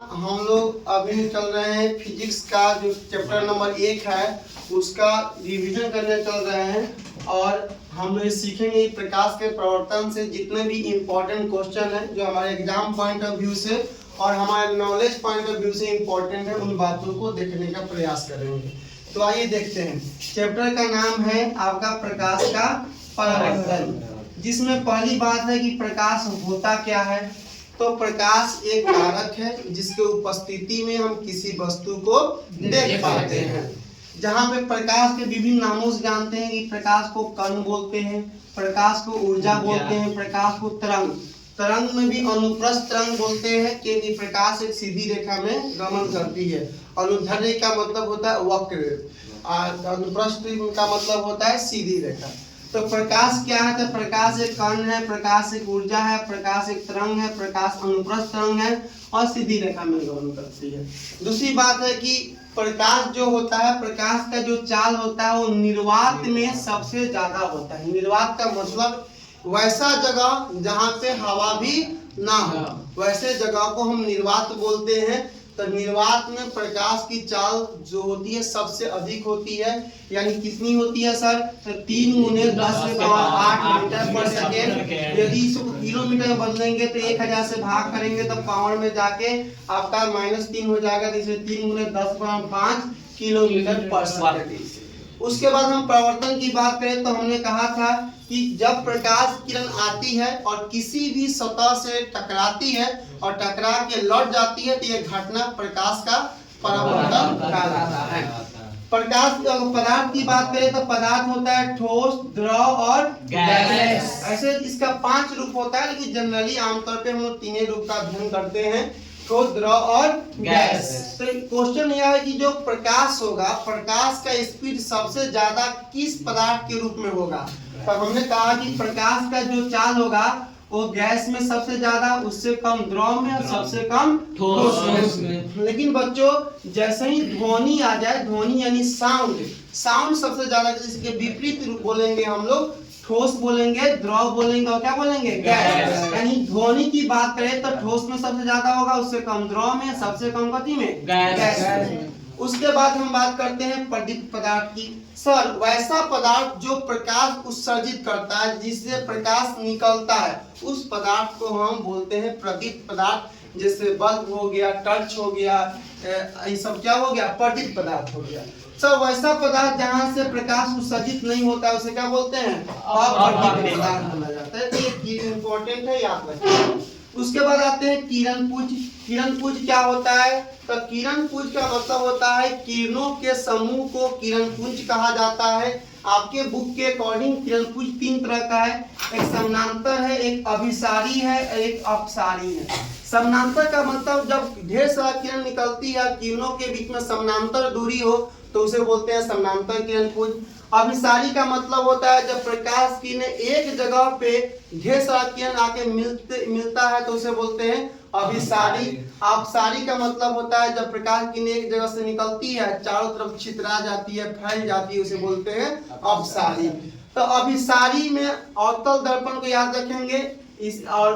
हम लोग अभी चल रहे हैं फिजिक्स का जो चैप्टर नंबर 1 है उसका रिवीजन करने चल रहे हैं और हम लोग सीखेंगे प्रकाश के प्रवर्तन से जितने भी इम्पोर्टेंट क्वेश्चन है जो हमारे एग्जाम पॉइंट ऑफ व्यू से और हमारे नॉलेज पॉइंट ऑफ व्यू से इम्पोर्टेंट है उन बातों को देखने का प्रयास करेंगे। तो आइए देखते हैं। चैप्टर का नाम है आपका प्रकाश का परावर्तन, जिसमें पहली बात है कि प्रकाश होता क्या है। तो प्रकाश एक कारक है जिसके उपस्थिति में हम किसी वस्तु को देख पाते हैं। जहाँ पे प्रकाश के विभिन्न नामों से जानते हैं कि प्रकाश को कण बोलते हैं, प्रकाश को ऊर्जा बोलते हैं, प्रकाश को तरंग, तरंग में भी अनुप्रस्थ तरंग बोलते हैं क्योंकि प्रकाश एक सीधी रेखा में गमन करती है। अनुदैर्ध्य का मतलब होता है वक्र, अनुप्रस्थ का मतलब होता है सीधी रेखा। तो प्रकाश क्या है? तो प्रकाश एक कण है, प्रकाश एक ऊर्जा है, प्रकाश एक तरंग है, प्रकाश अनुप्रस्थ तरंग है और सीधी रेखा में गमन करती है। दूसरी बात है कि प्रकाश जो होता है, प्रकाश का जो चाल होता है वो निर्वात में सबसे ज्यादा होता है। निर्वात का मतलब वैसा जगह जहाँ पे हवा भी ना हो, वैसे जगह को हम निर्वात बोलते हैं। तो निर्वात में प्रकाश की चाल जो होती है सबसे अधिक होती है, यानी कितनी होती है सर? तो 3 × 10⁸ मीटर पर सेकेंड। यदि इसको किलोमीटर में बदलेंगे तो 1000 से भाग करेंगे तो पावर में जाके आपका -3 हो जाएगा। तो इसे 3 × 10⁵ किलोमीटर पर सेकेंड। उसके बाद हम परावर्तन की बात करें तो हमने कहा था कि जब प्रकाश किरण आती है और किसी भी सतह से टकराती है और टकरा के लौट जाती है तो यह घटना प्रकाश का परावर्तन कहलाता है। प्रकाश पदार्थ की बात करें तो पदार्थ होता है ठोस, द्रव और गैस। ऐसे इसका 5 रूप होता है, लेकिन जनरली आमतौर पे हम लोग 3 रूप का अध्ययन करते हैं, ठोस, द्रव और गैस। तो क्वेश्चन यह है कि जो प्रकाश होगा, प्रकाश का स्पीड सबसे ज्यादा किस पदार्थ के रूप में होगा? तो हमने कहा कि प्रकाश का जो चाल होगा वो गैस में सबसे ज्यादा, उससे कम द्रव में और सबसे कम ठोस में। लेकिन बच्चों जैसे ही ध्वनि आ जाए, ध्वनि यानी साउंड, साउंड सबसे ज्यादा, इसके विपरीत रूप बोलेंगे हम लोग, ठोस बोलेंगे, द्रव बोलेंगे और क्या बोलेंगे? गैस। यानी ध्वनि की बात करें तो ठोस में सबसे ज्यादा होगा, उससे कम द्रव में, सबसे कम गति में गैस। उसके बाद हम बात करते हैं प्रदीप्त पदार्थ की। सर वैसा पदार्थ जो प्रकाश उत्सर्जित करता है, जिससे प्रकाश निकलता है, उस पदार्थ को हम बोलते हैं प्रदीप्त पदार्थ। जैसे बल्ब हो गया, टॉर्च हो गया, ये सब क्या हो गया? प्रदीप्त पदार्थ हो गया। सब वैसा पदार्थ जहाँ से प्रकाश उत्सर्जित नहीं होता है उसे क्या बोलते हैं? अप्रदीप्त पदार्थ बोला जाता है। तो ये इंपॉर्टेंट है, याद रखिए। उसके बाद आते हैं किरणपुंज। किरणपुंज क्या होता है? तो किरणपुंज का मतलब होता है किरणों के समूह को किरणपुंज कहा जाता है। आपके बुक के अकॉर्डिंग किरणपुंज 3 तरह का है, एक समानांतर है, एक अभिसारी है, एक अपसारी है। समानांतर का मतलब जब ढेर सारा किरण निकलती है, किरणों के बीच में समानांतर दूरी हो तो उसे बोलते हैं समानांतर किरणपुंज। अभिसारी का मतलब होता है जब प्रकाश किरण एक जगह पे ढेर सारा किरण आके मिलता है तो उसे बोलते हैं अभिसारी। अपसारी का मतलब होता है जब प्रकाश किरण एक जगह से निकलती है, चारों तरफ छितरा जाती है, फैल जाती है, उसे बोलते हैं अपसारी। तो अभिसारी में अवतल दर्पण को याद रखेंगे, इस और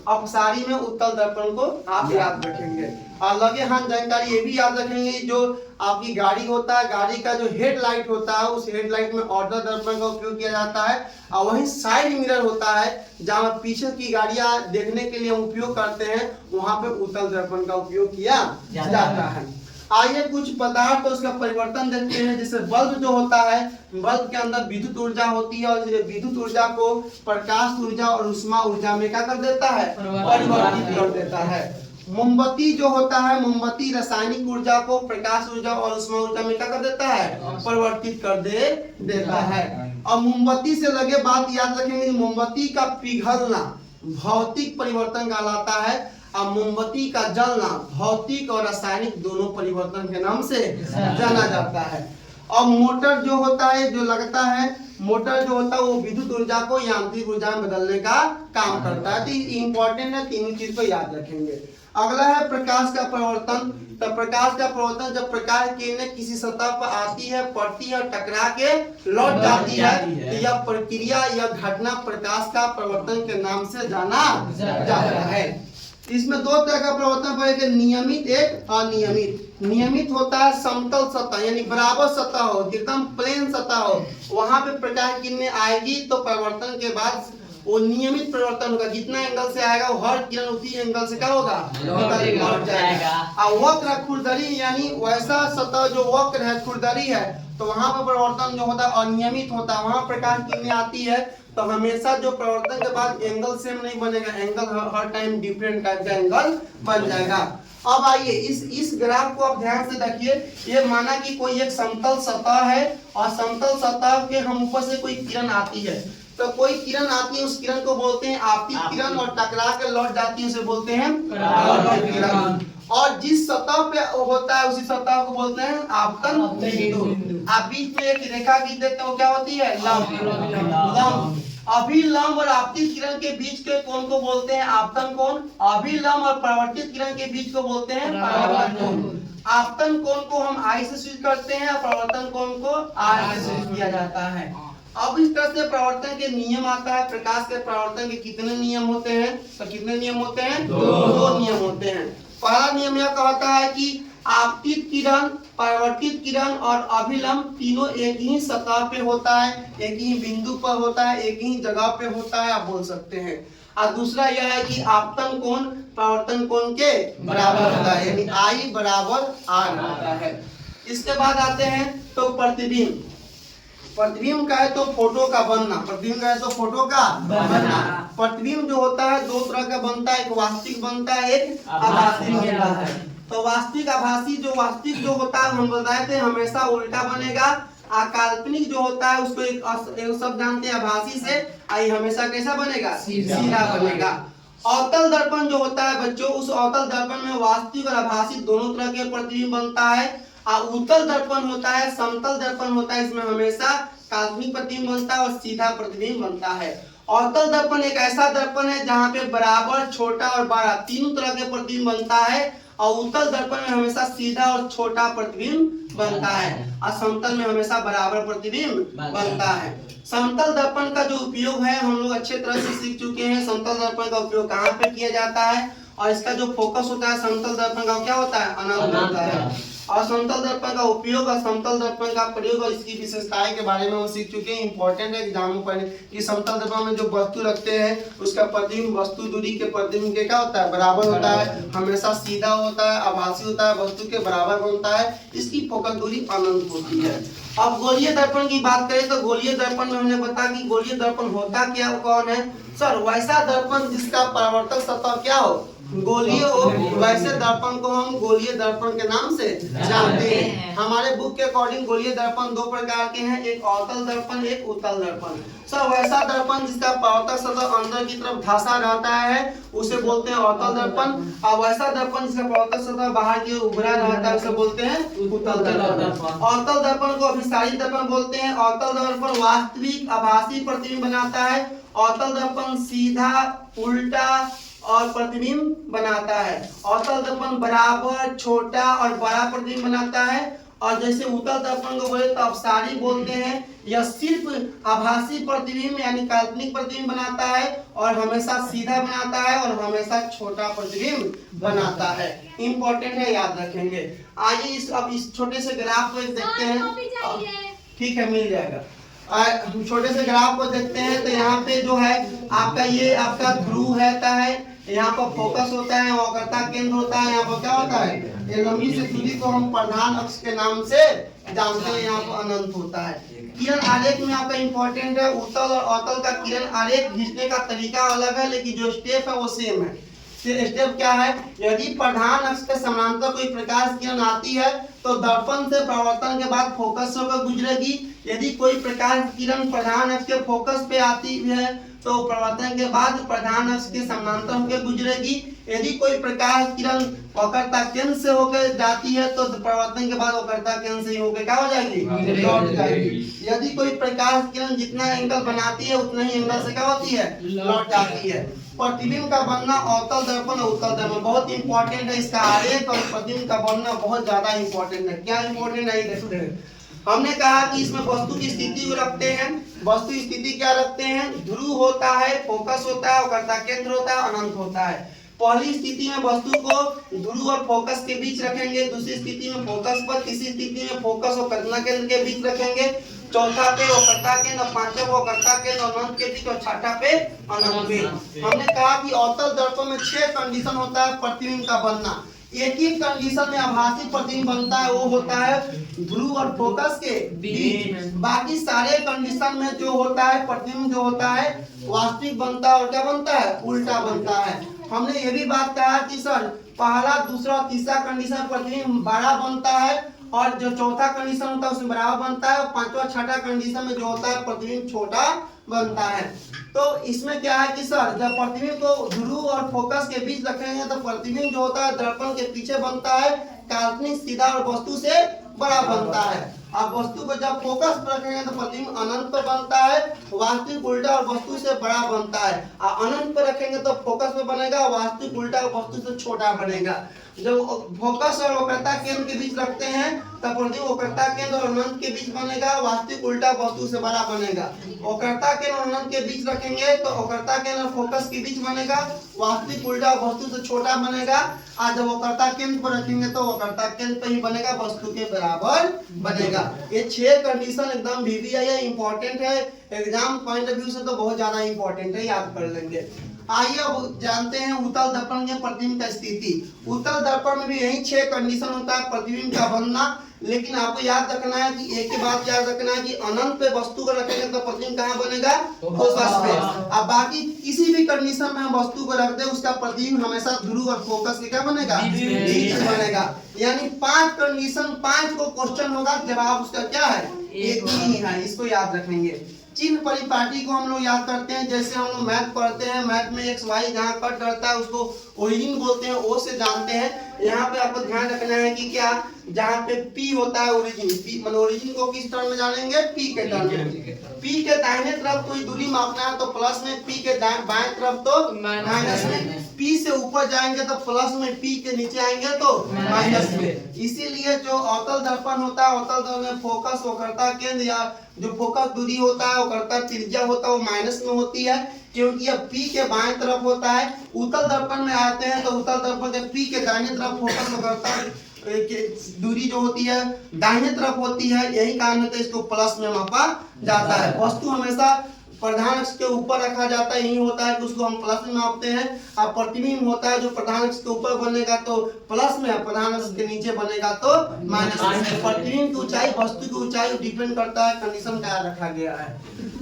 अपसारी में उत्तल दर्पण को आप याद रखेंगे। और लगे हाथ जानकारी ये भी याद रखेंगे, जो आपकी गाड़ी होता है, गाड़ी का जो हेडलाइट होता है उस हेडलाइट में ऑर्डर दर्पण का उपयोग किया जाता है, और वहीं साइड मिरर होता है जहां पीछे की गाड़ियां देखने के लिए उपयोग करते हैं, वहां पे उत्तल दर्पण का उपयोग किया जाता है। आइए कुछ पदार्थ और उसका परिवर्तन देखते हैं। जैसे बल्ब जो होता है, बल्ब के अंदर विद्युत ऊर्जा होती है और विद्युत ऊर्जा को प्रकाश ऊर्जा और ऊष्मा ऊर्जा में क्या कर देता है? परिवर्तित कर देता है। मोमबत्ती जो होता है, मोमबत्ती रासायनिक ऊर्जा को प्रकाश ऊर्जा और ऊष्मा ऊर्जा में क्या कर देता है? परिवर्तित कर देता है। और मोमबत्ती से लगे बात याद रखेंगे, मोमबत्ती का पिघलना भौतिक परिवर्तन कहलाता है और मोमबत्ती का जलना भौतिक और रासायनिक दोनों परिवर्तन के नाम से जाना जाता है। और मोटर जो होता है, जो लगता है, मोटर जो होता है वो विद्युत ऊर्जा को यांत्रिक ऊर्जा में बदलने का काम करता है। तो इंपॉर्टेंट है, तीनों चीज को याद रखेंगे। अगला है प्रकाश का परिवर्तन। तो प्रकाश का परिवर्तन जब प्रकाश किरणें किसी सतह पर आती है, पड़ती है और टकरा के लौट जाती है, तो यह प्रक्रिया, यह घटना प्रकाश का परिवर्तन के नाम से जाना जाता है। इसमें दो तरह का परिवर्तन पड़ेगा, नियमित एक अनियमित। नियमित होता है समतल सतह यानी बराबर सतह हो, एकदम प्लेन सतह हो, वहां पे प्रकाश किरणें आएगी तो परिवर्तन के बाद वो नियमित परिवर्तन होगा, जितना एंगल से आएगा वो हर किरण उसी एंगल से क्या होगा, लौट जाएगा। और वक्र खुरदरी यानी वैसा सतह जो वक्र है, खुरदरी है, तो वहां पर परिवर्तन जो होता है अनियमित होता है, वहां प्रकाश किरणें आती है तो हमेशा जो परिवर्तन के बाद एंगल सेम नहीं बनेगा, एंगल हर टाइम डिफरेंट टाइप का एंगल बन जाएगा। अब आइए इस ग्राफ को आप ध्यान से देखिए, ये माना कि कोई एक समतल सतह है और समतल सतह के हम ऊपर से कोई किरण आती है, तो कोई किरण आती है उस किरण को बोलते हैं आपतित किरण, और टकरा के लौट जाती है उसे बोलते हैं परावर्तित किरण। और जिस सतह पे होता है उसी सतह को बोलते हैं आपतन बिंदु। आप बीच में एक रेखा खींच देते हो, क्या होती है, लंब। अभिलंब और आपतित किरण के बीच के कोण को बोलते हैं आपतन कोण। अभिलंब और परावर्तित किरण के बीच को बोलते हैं परावर्तन कोण। आपतन कोण को हम आई से सूचित करते हैं और परावर्तन कोण को आर से सूचित किया जाता है। अब इस तरह से परावर्तन के नियम आता है। प्रकाश के परावर्तन के कितने नियम होते हैं, तो कितने नियम होते हैं, दो नियम होते हैं। पहला नियम यह कहता है कि आपतित किरण, परावर्तित किरण और अभिलंब तीनों एक ही सतह पे होता है, एक ही बिंदु पर होता है, एक ही जगह पे होता है, आप बोल सकते हैं। और दूसरा यह है कि आपतन कोण परावर्तन कोण के बराबर होता है, यानी आई बराबर आर होता है। इसके बाद आते हैं तो प्रतिबिंब। प्रतिबिंब का है तो फोटो का बनना, प्रतिबिंब का है तो फोटो का बनना। प्रतिबिंब जो होता है दो तरह का बनता है, एक वास्तविक बनता है, एक आभासी बनता है। तो वास्तविक आभासी जो वास्तविक जो होता है हम बताए थे हमेशा उल्टा बनेगा। काल्पनिक जो होता है उसको एक शब्द जानते हैं आभासी से, आई हमेशा कैसा बनेगा, सीधा बनेगा। अवतल दर्पण जो होता है बच्चों, उस अवतल दर्पण में वास्तविक और आभासी दोनों तरह के प्रतिबिंब बनता है। उत्तल दर्पण होता है, समतल दर्पण होता है, इसमें हमेशा काल्पनिक प्रतिबिंब बनता है और सीधा प्रतिबिंब बनता है। अवतल दर्पण एक ऐसा दर्पण है जहाँ पे बराबर, छोटा और बड़ा तीनों तरह के प्रतिबिंब बनता है, और उत्तल दर्पण में हमेशा सीधा और छोटा प्रतिबिंब बनता है, और समतल में हमेशा बराबर प्रतिबिंब बनता है। समतल दर्पण का जो उपयोग है हम लोग अच्छे तरह से सीख चुके हैं। समतल दर्पण का उपयोग कहाँ पे किया जाता है, और इसका जो फोकस होता है समतल दर्पण का क्या होता है, अनंत होता है। और समतल दर्पण का उपयोग और समतल दर्पण का प्रयोग और इसकी विशेषताएं के बारे में हम सीख चुके हैं। इंपॉर्टेंट है एग्जाम पर कि समतल दर्पण में जो वस्तु रखते हैं उसका प्रतिबिंब वस्तु दूरी के प्रतिबिंब के क्या होता है, बराबर होता है, हमेशा सीधा होता है, आभासी होता है, वस्तु के बराबर बनता है, इसकी फोकस दूरी अनंत होती है। अब गोलीय दर्पण की बात करें तो गोलीय दर्पण में हमने बताया कि गोलीय दर्पण होता क्या, कौन है सर, वैसा दर्पण जिसका परावर्तक सतह क्या हो, गोलीय हो, वैसे दर्पण को हम गोलीय दर्पण के नाम से जानते हैं। हमारे बुक के अकॉर्डिंग गोलीय दर्पण दो प्रकार के हैं, एक अवतल दर्पण, एक उत्तल दर्पण। सर वैसा दर्पण जिसका परावर्तक सतह अंदर की तरफ धंसा रहता है उसे बोलते हैं अवतल दर्पण, और वैसा दर्पण जिसका परावर्तक सतह बाहर की ओर उभरा रहता है उसे बोलते हैं उत्तल दर्पण। अवतल दर्पण को अभिसारित दर्पण बोलते हैं। अवतल दर्पण वास्तविक आभासी प्रतिबिंब बनाता है। अवतल दर्पण सीधा, उल्टा और प्रतिबिंब बनाता है। अवतल दर्पण बराबर, छोटा और बड़ा प्रतिबिंब बनाता है। और जैसे उत्तल दर्पण को बोले तो अपसारी बोलते हैं, यह सिर्फ आभासी प्रतिबिंब यानी काल्पनिक प्रतिबिंब बनाता है और हमेशा सीधा बनाता है और हमेशा छोटा प्रतिबिंब बनाता है। इंपॉर्टेंट है, याद रखेंगे। आइए अब इस छोटे से ग्राफ को देखते हैं। ठीक है, मिल जाएगा। हम छोटे से ग्राफ को देखते हैं तो यहाँ पे जो है आपका ये आपका ध्रुव रहता है, यहाँ पर फोकस होता है, वक्रता केंद्र होता है, यहाँ पर क्या होता है, ये लंबी से दूरी को हम प्रधान अक्ष के नाम से जानते हैं, यहाँ पर अनंत होता है। किरण आरेख में आपका इंपॉर्टेंट है, उत्तल और अवतल का किरण आरेख खींचने का तरीका अलग है लेकिन जो स्टेप है वो सेम है। स्टेप क्या है, यदि प्रधान अक्ष के समानांतर कोई प्रकाश किरण आती है तो दर्पण से परावर्तन के बाद फोकस होकर गुजरेगी। यदि कोई प्रकाश किरण प्रधान अक्ष के फोकस पे आती है तो परावर्तन के बाद प्रधान अक्ष के समानांतर होकर गुजरेगी। यदि कोई प्रकाश किरण वक्रता केंद्र से होकर जाती है तो परावर्तन के बाद वक्रता केंद्र से होकर क्या हो जाएगी, लौट जाएगी। यदि कोई प्रकाश किरण जितना एंगल बनाती है उतना ही एंगल से क्या होती है, लौट जाती है। प्रतिबिंब का बनना अवतल दर्पण और उत्तल दर्पण बहुत इंपॉर्टेंट है। इसका आरेख और प्रतिबिंब का बनना बहुत ज्यादा इंपॉर्टेंट है। क्या इंपॉर्टेंट है देखते हैं। हमने कहा कि इसमें वस्तु की स्थिति को रखते हैं। वस्तु की स्थिति क्या रखते हैं, ध्रुव होता है, फोकस होता है, वक्रता केंद्र होता है, अनंत होता है। पहली स्थिति में वस्तु को ध्रुव और फोकस के बीच रखेंगे, दूसरी स्थिति में फोकस पर, तीसरी स्थिति में फोकस और कल्पना केंद्र के बीच रखेंगे, चौथा पे वक्रता केंद्र और पांचवा पे वक्रता केंद्र और अनंत के बीच और छठा पे अनंत पे। हमने कहा कि अवतल दर्पण में 6 कंडीशन होता है प्रतिबिंब का बनना। एक ही कंडीशन में आभासी प्रतिबिंब बनता है, वो होता है ध्रुव और फोकस के बीच। बाकी सारे कंडीशन में जो होता है प्रतिबिंब जो होता है वास्तविक बनता है और क्या बनता है, उल्टा बनता है। हमने ये भी बात कहा कि सर पहला, दूसरा और तीसरा कंडीशन प्रतिबिंब बड़ा बनता है और जो चौथा कंडीशन होता है उसमें बराबर बनता है, और पांचवा छठा कंडीशन में जो होता है प्रतिबिंब छोटा बनता है। तो इसमें क्या है कि सर जब प्रतिबिंब को ध्रुव और फोकस के बीच रखेंगे तो प्रतिबिंब जो होता है दर्पण के पीछे बनता है, काल्पनिक सीधा और वस्तु से बड़ा बनता है। अब वस्तु को जब फोकस पर रखेंगे तो प्रतिबिंब अनंत पर बनता है, वास्तविक उल्टा और वस्तु से बड़ा बनता है। और अनंत पर रखेंगे तो फोकस पे बनेगा, वास्तविक उल्टा और वस्तु से छोटा बनेगा। जब फोकस और वक्रता केंद्र के बीच रखते हैं तब प्रतिबिंब वक्रता केंद्र और अनंत के बीच बनेगा, वास्तविक उल्टा वस्तु से बड़ा बनेगा। वक्रता केंद्र और अनंत के बीच रखेंगे तो वक्रता केंद्र और फोकस के बीच बनेगा, वास्तविक उल्टा वस्तु से छोटा बनेगा। और जब वक्रता केंद्र पर रखेंगे तो वक्रता केंद्र पर ही बनेगा, वस्तु के बराबर बनेगा। ये 6 कंडीशन एकदम VVI है, इंपॉर्टेंट है, एग्जाम पॉइंट ऑफ व्यू से तो बहुत ज्यादा इंपॉर्टेंट है, याद कर लेंगे। आइए अब जानते हैं उत्तल दर्पण के प्रतिबिंब का स्थिति। उत्तल दर्पण में भी यही 6 कंडीशन होता है प्रतिबिंब का बनना, लेकिन आपको याद रखना है कि एक ही बात याद रखना है कि अनंत पे वस्तु को रखेंगे तो प्रतिबिंब कहाँ बनेगा, फोकस पे। अब बाकी किसी भी कंडीशन में हम वस्तु को रख दे उसका प्रतिबिंब हमेशा ध्रुव और फोकस के क्या बनेगा, बीच में बनेगा। यानी 5 कंडीशन, 5 को क्वेश्चन होगा, जवाब उसका क्या है, एक ही है। इसको याद रखेंगे। चिन्ह परिपाटी को हम लोग याद करते हैं, जैसे हम लोग मैथ पढ़ते हैं, मैथ में एक्स वाई जहाँ कट रहता है उसको ओरिजिन बोलते हैं, ओ से जानते हैं। यहाँ पे आपको ध्यान रखना है कि क्या, जहाँ पे P होता है ओरिजिन, P मतलब ओरिजिन को किस टर्म में जानेंगे, P के टर्म में। P के दाहिने तरफ कोई दूरी मापना है तो प्लस में, P के बाएं तरफ तो माइनस में। P से ऊपर जाएंगे तो प्लस में, P के नीचे आएंगे तो माइनस में। इसीलिए जो अवतल दर्पण होता है, अवतल दर्पण में फोकस वक्रता केंद्र या जो फोकस दूरी होता है वक्रता त्रिज्या होता है वो माइनस में होती है, क्योंकि यह P के बाएं तरफ होता है। उत्तल दर्पण में आते हैं तो उत्तल दर्पण के P के दाहिने तरफ फोकस वक्रता दूरी जो होती है दाहिने तरफ होती है, यही कारण है कि इसको प्लस में मापा जाता है। वस्तु हमेशा प्रधान अक्ष के ऊपर रखा जाता है, यही होता है कि उसको हम प्लस में मापते हैं। और प्रतिबिंब होता है जो प्रधान अक्ष के ऊपर बनेगा तो प्लस में, प्रधान अक्ष के नीचे बनेगा तो माइनस में। प्रतिबिंब की ऊंचाई वस्तु की ऊंचाई डिपेंड करता है, कंडीशन क्या रखा गया है।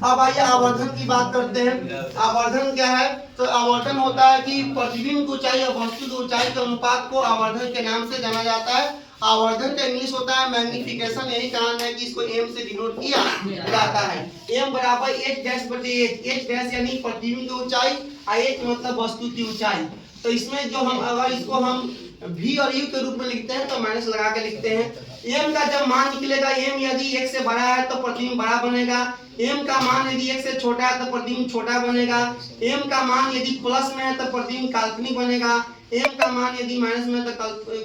अब आइए आवर्धन की बात करते हैं। आवर्धन क्या है, तो आवर्धन होता है कि प्रतिबिंब की ऊंचाई और वस्तु की ऊंचाई के अनुपात को आवर्धन के नाम से जाना जाता है। आवर्धन का इंग्लिश होता है मैग्निफिकेशन, यही कारण है कि इसको m से डिनोट किया जाता है। m बराबर h डैश बटे h, h डैश यानी प्रतिबिंब की ऊंचाई, h मतलब वस्तु की ऊंचाई। तो इसमें जो हम अगर इसको हम v और u के रूप में लिखते हैं तो माइनस लगा के लिखते हैं। m का जब मान निकलेगा, m यदि 1 से बड़ा है तो प्रतिबिंब बड़ा बनेगा, m का मान यदि 1 से छोटा है तो प्रतिबिंब छोटा बनेगा, m का मान यदि प्लस में है तो प्रतिबिंब काल्पनिक बनेगा, m का मान यदि माइनस में है तो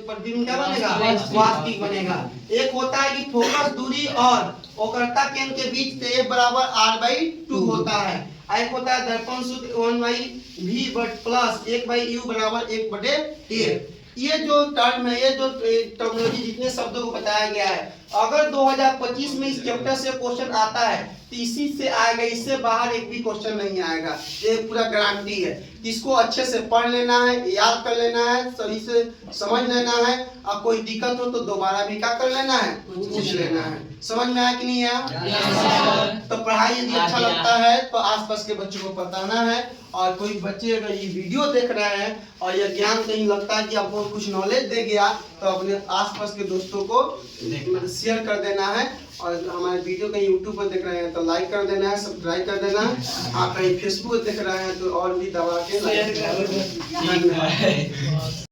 प्रतिबिंब क्या बनेगा, वास्तविक बनेगा। एक होता है कि फोकस दूरी और वक्रता केंद्र के बीच से a बराबर r/2 होता है। एक होता है दर्पण सूत्र 1/v प्लस 1/u बराबर 1/a। ये जो टर्म है, ये जो टर्मिनोलॉजी जितने शब्दों को बताया गया है, अगर 2025 में इस चैप्टर से क्वेश्चन आता है तो इसी से आएगा, इससे बाहर एक भी क्वेश्चन नहीं आएगा, ये पूरा गारंटी है। इसको अच्छे से पढ़ लेना है, याद कर लेना है, सही से समझ लेना है, और कोई दिक्कत हो तो दोबारा भी क्या कर लेना है, पूछ लेना है। समझ में आया कि नहीं आया? तो पढ़ाई यदि अच्छा लगता है तो आसपास के बच्चों को बताना है, और कोई बच्चे अगर ये वीडियो देख रहे हैं और यह ज्ञान कहीं लगता है कि आपको कुछ नॉलेज दे गया तो अपने आसपास के दोस्तों को शेयर कर देना है। और हमारे वीडियो कहीं यूट्यूब पर देख रहे हैं तो लाइक कर देना है, सब्सक्राइब कर देना है। आप कहीं फेसबुक देख रहे हैं तो और भी दबा के लाइक कर देना है।